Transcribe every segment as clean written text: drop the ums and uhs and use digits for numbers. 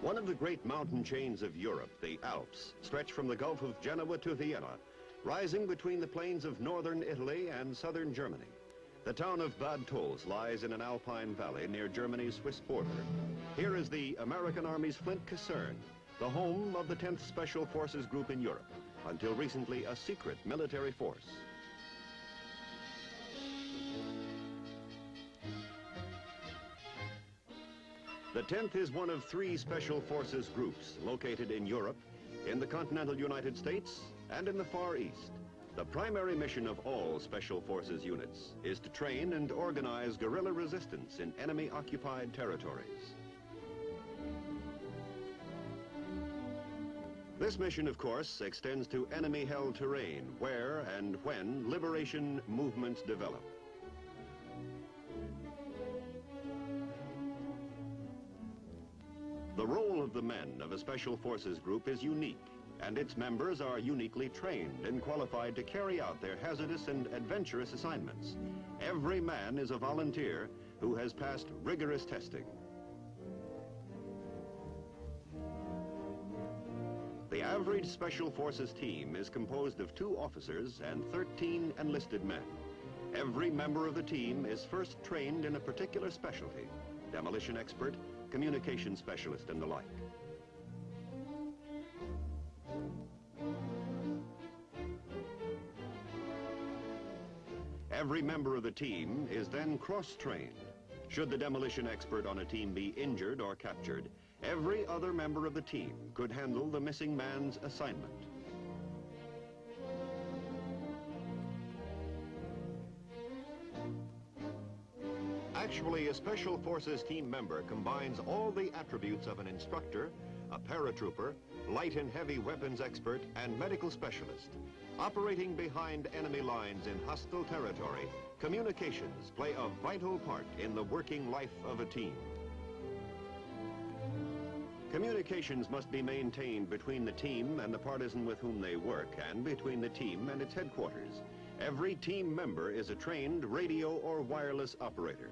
One of the great mountain chains of Europe, the Alps, stretch from the Gulf of Genoa to Vienna, rising between the plains of northern Italy and southern Germany. The town of Bad Tolz lies in an alpine valley near Germany's Swiss border. Here is the American Army's Flint Caserne, the home of the 10th Special Forces Group in Europe, until recently a secret military force. The 10th is one of 3 Special Forces groups located in Europe, in the continental United States, and in the Far East. The primary mission of all Special Forces units is to train and organize guerrilla resistance in enemy-occupied territories. This mission, of course, extends to enemy-held terrain where and when liberation movements develop. The role of the men of a Special Forces group is unique, and its members are uniquely trained and qualified to carry out their hazardous and adventurous assignments. Every man is a volunteer who has passed rigorous testing. The average Special Forces team is composed of 2 officers and 13 enlisted men. Every member of the team is first trained in a particular specialty: demolition expert, communication specialist, and the like. Every member of the team is then cross-trained. Should the demolition expert on a team be injured or captured, every other member of the team could handle the missing man's assignment. Actually, a Special Forces team member combines all the attributes of an instructor, a paratrooper, light and heavy weapons expert, and medical specialist. Operating behind enemy lines in hostile territory, communications play a vital part in the working life of a team. Communications must be maintained between the team and the partisan with whom they work, and between the team and its headquarters. Every team member is a trained radio or wireless operator.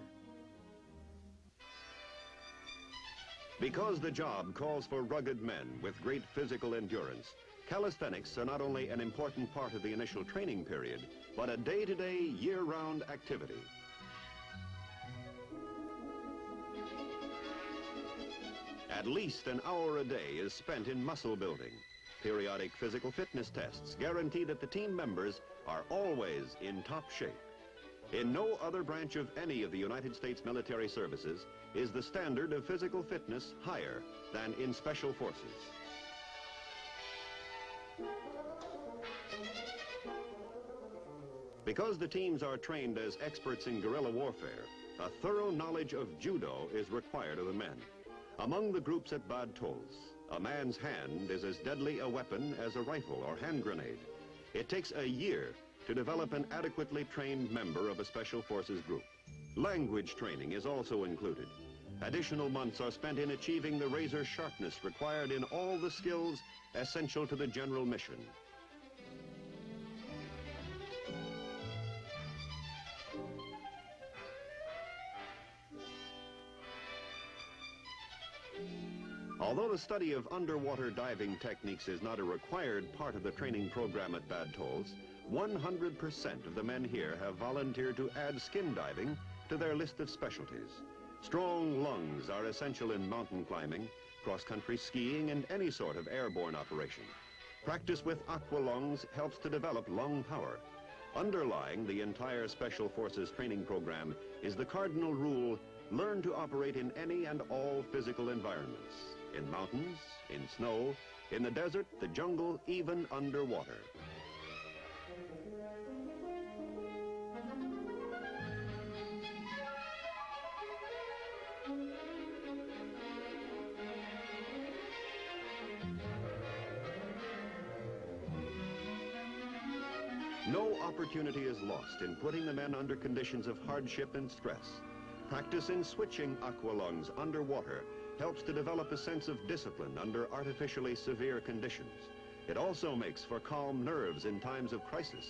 Because the job calls for rugged men with great physical endurance, calisthenics are not only an important part of the initial training period, but a day-to-day, year-round activity. At least an hour a day is spent in muscle building. Periodic physical fitness tests guarantee that the team members are always in top shape. In no other branch of any of the United States military services is the standard of physical fitness higher than in Special Forces. Because the teams are trained as experts in guerrilla warfare, a thorough knowledge of judo is required of the men. Among the groups at Bad Tolz, a man's hand is as deadly a weapon as a rifle or hand grenade. It takes a year to develop an adequately trained member of a Special Forces group. Language training is also included. Additional months are spent in achieving the razor sharpness required in all the skills essential to the general mission. Although the study of underwater diving techniques is not a required part of the training program at Bad Tolz, 100% of the men here have volunteered to add skin diving to their list of specialties. Strong lungs are essential in mountain climbing, cross-country skiing, and any sort of airborne operation. Practice with aqua lungs helps to develop lung power. Underlying the entire Special Forces training program is the cardinal rule: learn to operate in any and all physical environments. In mountains, in snow, in the desert, the jungle, even underwater. No opportunity is lost in putting the men under conditions of hardship and stress. Practice in switching aqualungs underwater helps to develop a sense of discipline under artificially severe conditions. It also makes for calm nerves in times of crisis.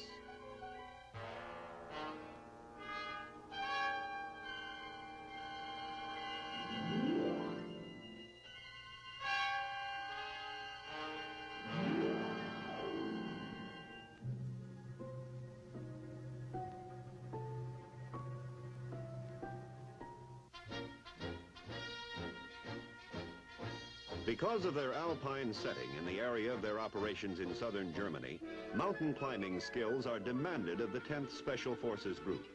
Because of their alpine setting in the area of their operations in southern Germany, mountain climbing skills are demanded of the 10th Special Forces Group.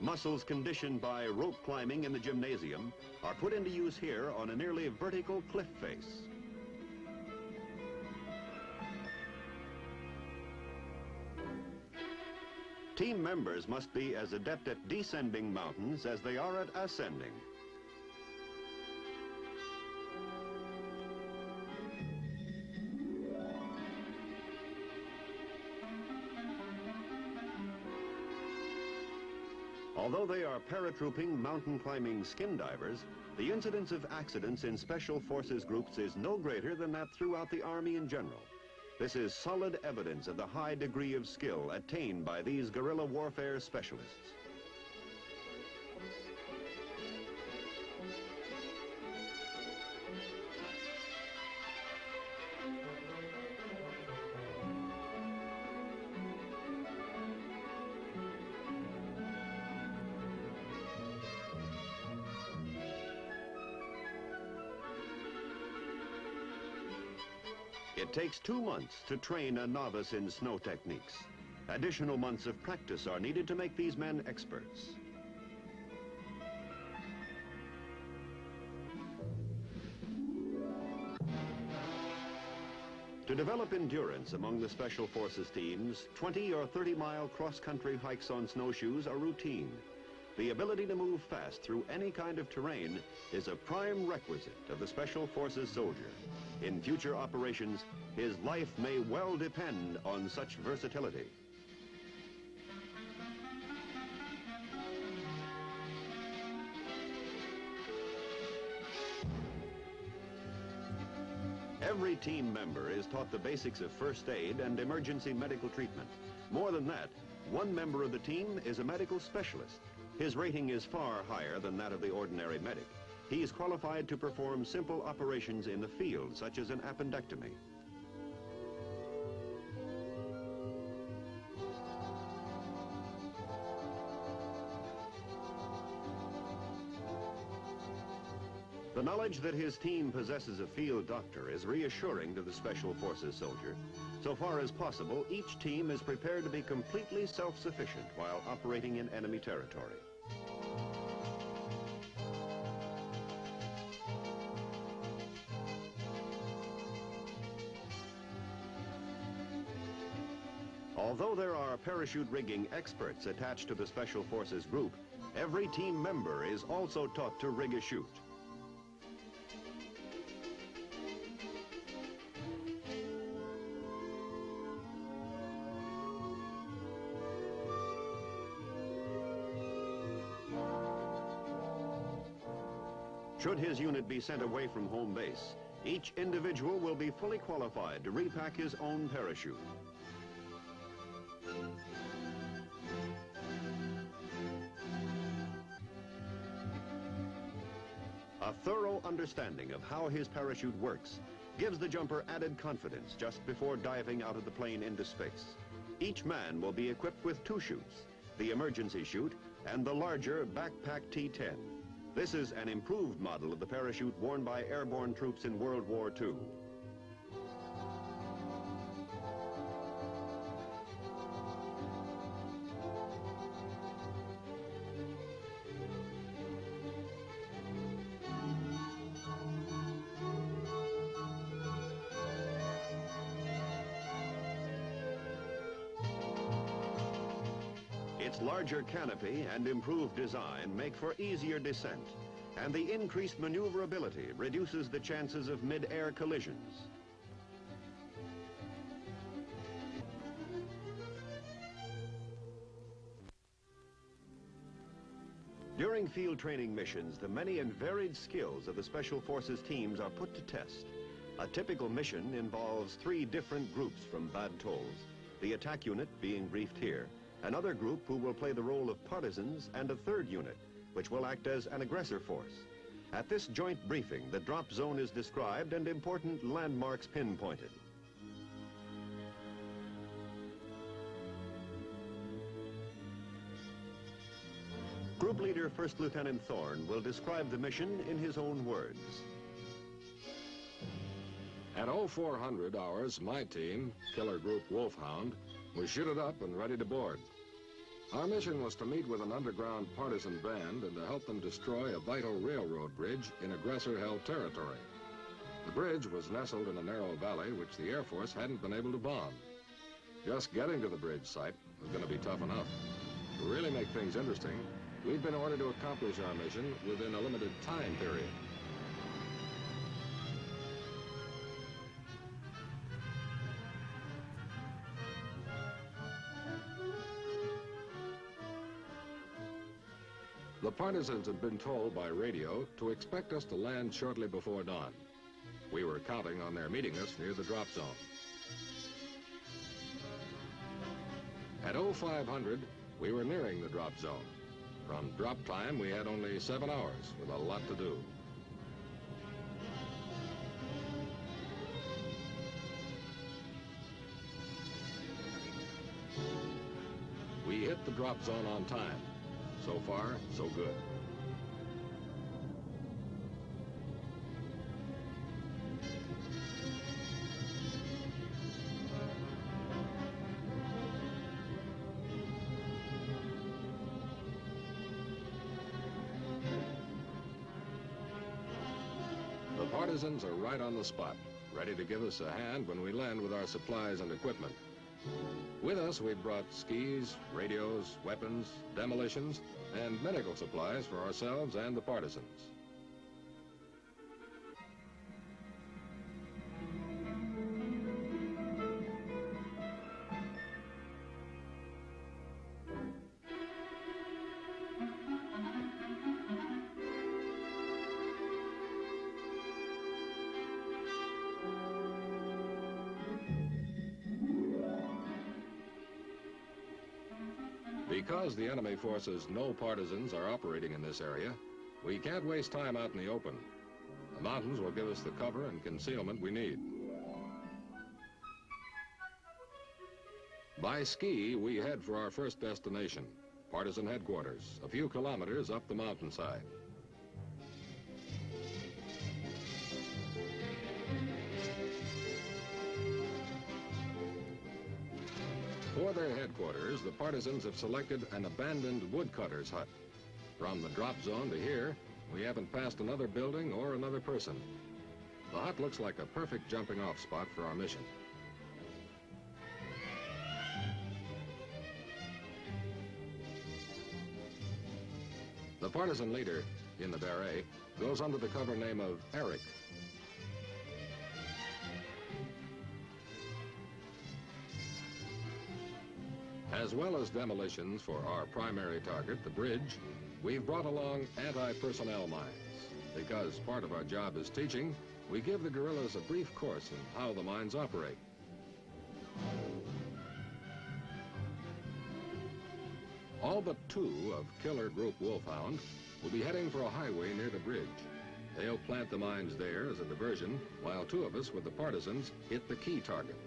Muscles conditioned by rope climbing in the gymnasium are put into use here on a nearly vertical cliff face. Team members must be as adept at descending mountains as they are at ascending. Although they are paratrooping mountain climbing skin divers, the incidence of accidents in Special Forces groups is no greater than that throughout the Army in general. This is solid evidence of the high degree of skill attained by these guerrilla warfare specialists. It takes 2 months to train a novice in snow techniques. Additional months of practice are needed to make these men experts. To develop endurance among the Special Forces teams, 20 or 30-mile cross-country hikes on snowshoes are routine. The ability to move fast through any kind of terrain is a prime requisite of the Special Forces soldier. In future operations, his life may well depend on such versatility. Every team member is taught the basics of first aid and emergency medical treatment. More than that, one member of the team is a medical specialist. His rating is far higher than that of the ordinary medic. He is qualified to perform simple operations in the field, such as an appendectomy. The knowledge that his team possesses a field doctor is reassuring to the Special Forces soldier. So far as possible, each team is prepared to be completely self-sufficient while operating in enemy territory. Although there are parachute rigging experts attached to the Special Forces group, every team member is also taught to rig a chute. Should his unit be sent away from home base, each individual will be fully qualified to repack his own parachute. A thorough understanding of how his parachute works gives the jumper added confidence just before diving out of the plane into space. Each man will be equipped with 2 chutes, the emergency chute and the larger backpack T-10. This is an improved model of the parachute worn by airborne troops in World War II. Its larger canopy and improved design make for easier descent, and the increased maneuverability reduces the chances of mid-air collisions. During field training missions, the many and varied skills of the Special Forces teams are put to test. A typical mission involves 3 different groups from Bad Tolls, the attack unit being briefed here, another group who will play the role of partisans, and a 3rd unit, which will act as an aggressor force. At this joint briefing, the drop zone is described and important landmarks pinpointed. Group leader First Lieutenant Thorne will describe the mission in his own words. At 0400 hours, my team, Killer Group Wolfhound, was shooted up and ready to board. Our mission was to meet with an underground partisan band and to help them destroy a vital railroad bridge in aggressor-held territory. The bridge was nestled in a narrow valley which the Air Force hadn't been able to bomb. Just getting to the bridge site was going to be tough enough. To really make things interesting, we'd been ordered to accomplish our mission within a limited time period. The partisans had been told by radio to expect us to land shortly before dawn. We were counting on their meeting us near the drop zone. At 0500, we were nearing the drop zone. From drop time, we had only 7 hours with a lot to do. We hit the drop zone on time. So far, so good. The partisans are right on the spot, ready to give us a hand when we land with our supplies and equipment. With us, we brought skis, radios, weapons, demolitions, and medical supplies for ourselves and the partisans. Because the enemy forces no partisans are operating in this area, we can't waste time out in the open. The mountains will give us the cover and concealment we need. By ski, we head for our first destination, partisan headquarters, a few kilometers up the mountainside. For their headquarters, the partisans have selected an abandoned woodcutter's hut. From the drop zone to here, we haven't passed another building or another person. The hut looks like a perfect jumping-off spot for our mission. The partisan leader in the beret goes under the cover name of Eric. As well as demolitions for our primary target, the bridge, we've brought along anti-personnel mines. Because part of our job is teaching, we give the guerrillas a brief course in how the mines operate. All but 2 of Killer Group Wolfhound will be heading for a highway near the bridge. They'll plant the mines there as a diversion, while 2 of us with the partisans hit the key target.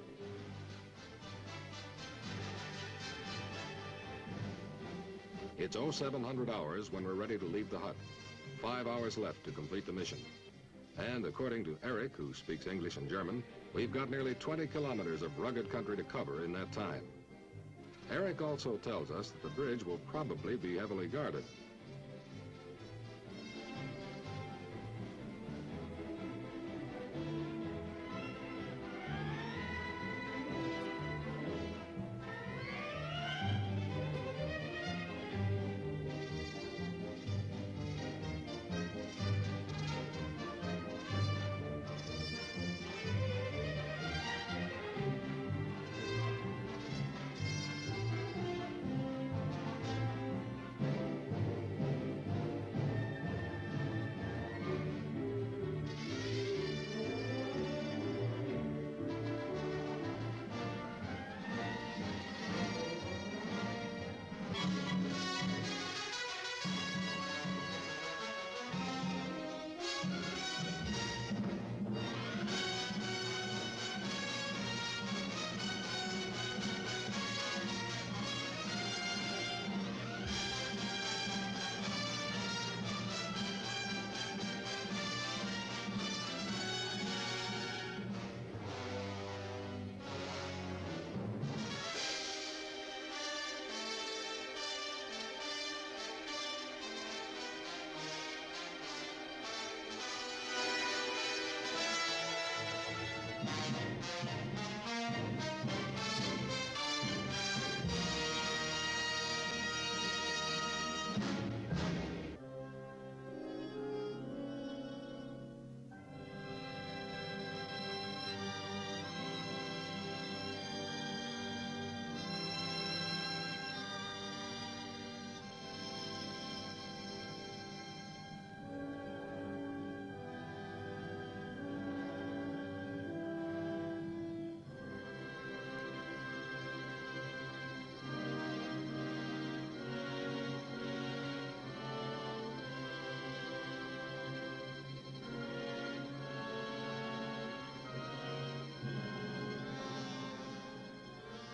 It's 0700 hours when we're ready to leave the hut. 5 hours left to complete the mission. And according to Eric, who speaks English and German, we've got nearly 20 kilometers of rugged country to cover in that time. Eric also tells us that the bridge will probably be heavily guarded.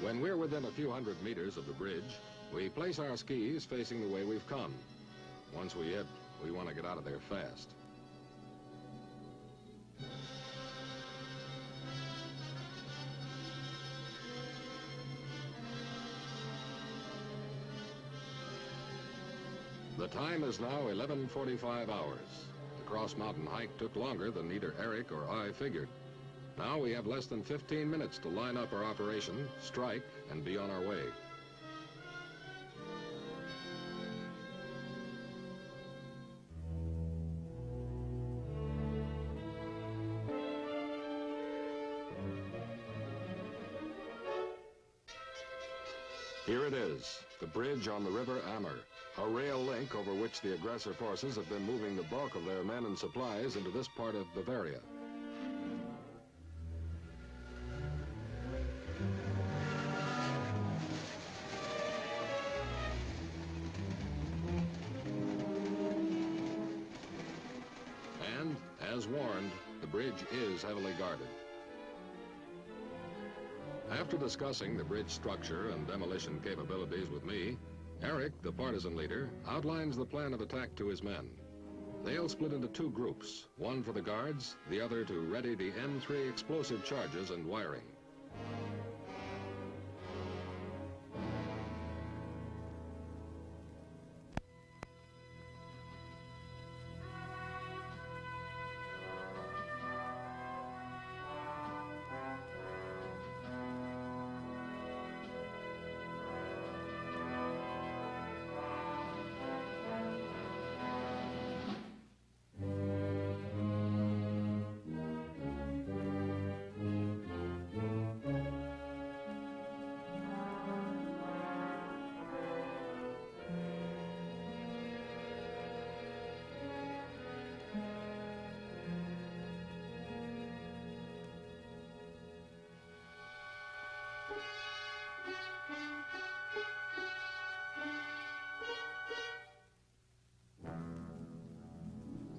When we're within a few hundred meters of the bridge, we place our skis facing the way we've come. Once we hit, we want to get out of there fast. The time is now 11:45 hours. The cross-mountain hike took longer than either Eric or I figured. Now we have less than 15 minutes to line up our operation, strike, and be on our way. Here it is, the bridge on the River Ammer, a rail link over which the aggressor forces have been moving the bulk of their men and supplies into this part of Bavaria. And, as warned, the bridge is heavily guarded. After discussing the bridge structure and demolition capabilities with me, Eric, the partisan leader, outlines the plan of attack to his men. They'll split into two groups, one for the guards, the other to ready the M3 explosive charges and wiring.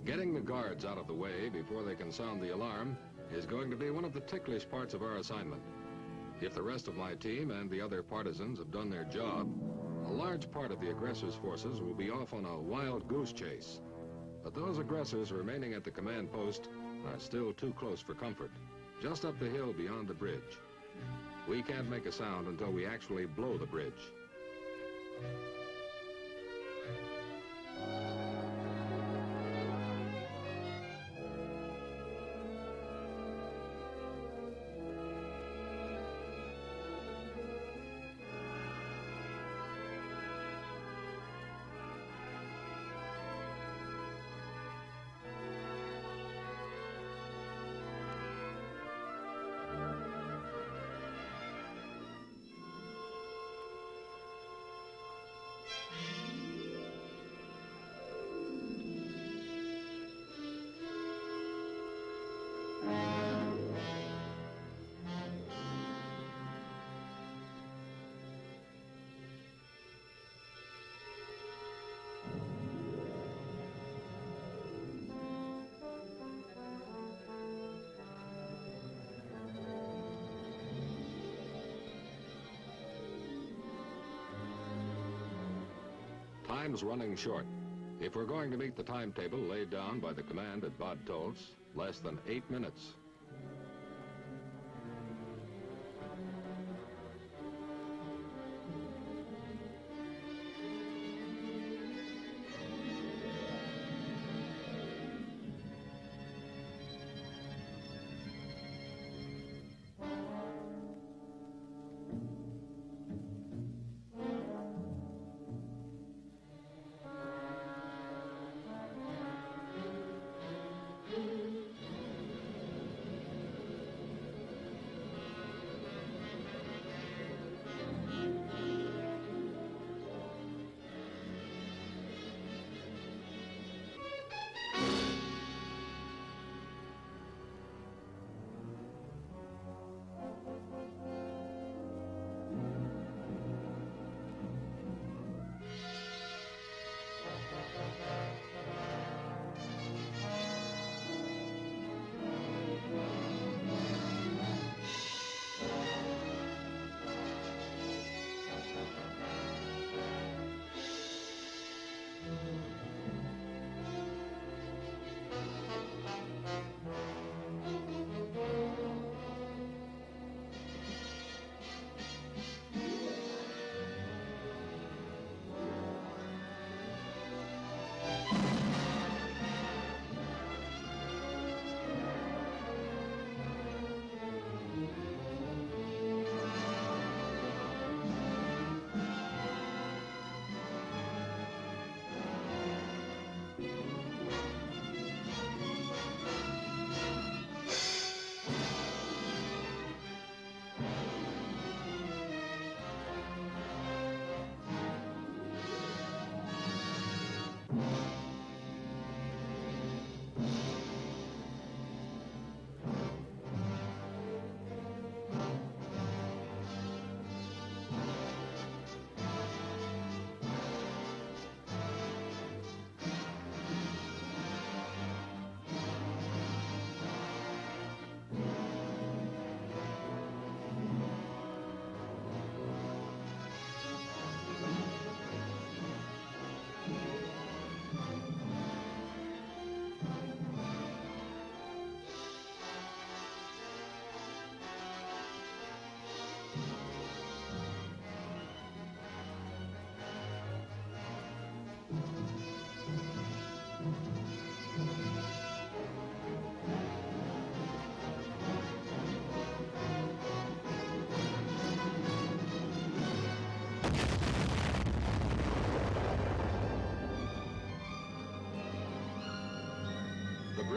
Getting the guards out of the way before they can sound the alarm is going to be one of the ticklish parts of our assignment. If the rest of my team and the other partisans have done their job, a large part of the aggressor's forces will be off on a wild goose chase. But those aggressors remaining at the command post are still too close for comfort, just up the hill beyond the bridge. We can't make a sound until we actually blow the bridge. Time's running short. If we're going to meet the timetable laid down by the command at Bad Tolz, less than 8 minutes.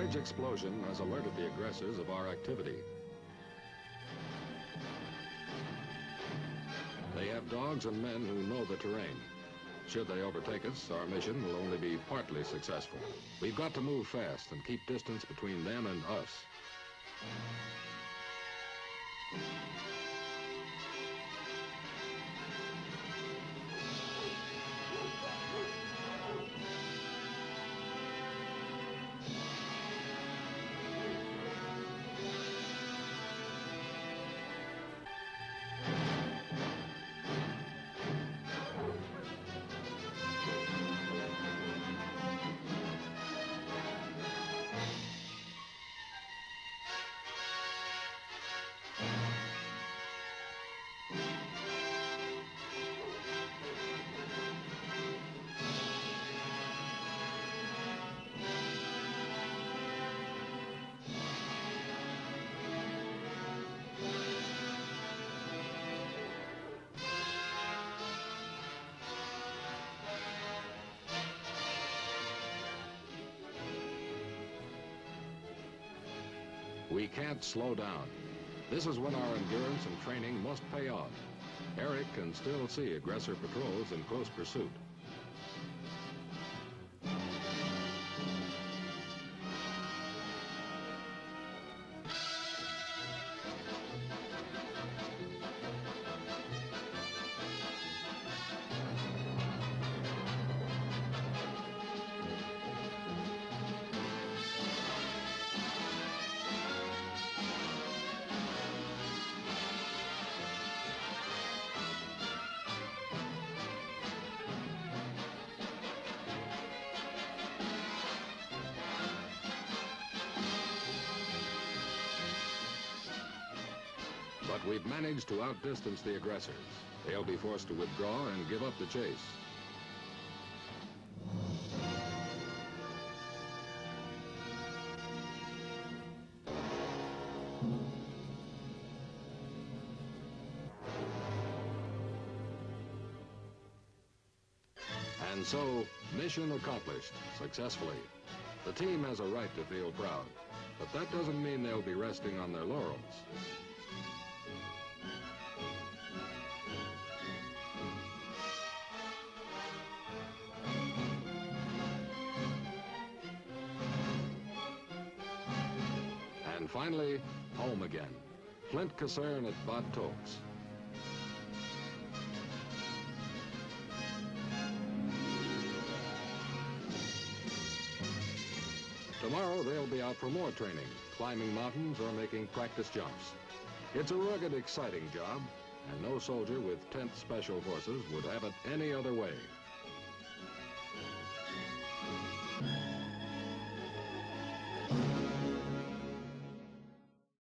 large explosion has alerted the aggressors of our activity. They have dogs and men who know the terrain. Should they overtake us, our mission will only be partly successful. We've got to move fast and keep distance between them and us. We can't slow down. This is when our endurance and training must pay off. Eric can still see aggressor patrols in close pursuit. But we've managed to outdistance the aggressors. They'll be forced to withdraw and give up the chase. And so, mission accomplished successfully. The team has a right to feel proud, but that doesn't mean they'll be resting on their laurels. And finally, home again. Flint Caserne at Bad Tolz. Tomorrow they'll be out for more training, climbing mountains or making practice jumps. It's a rugged, exciting job, and no soldier with 10th Special Forces would have it any other way.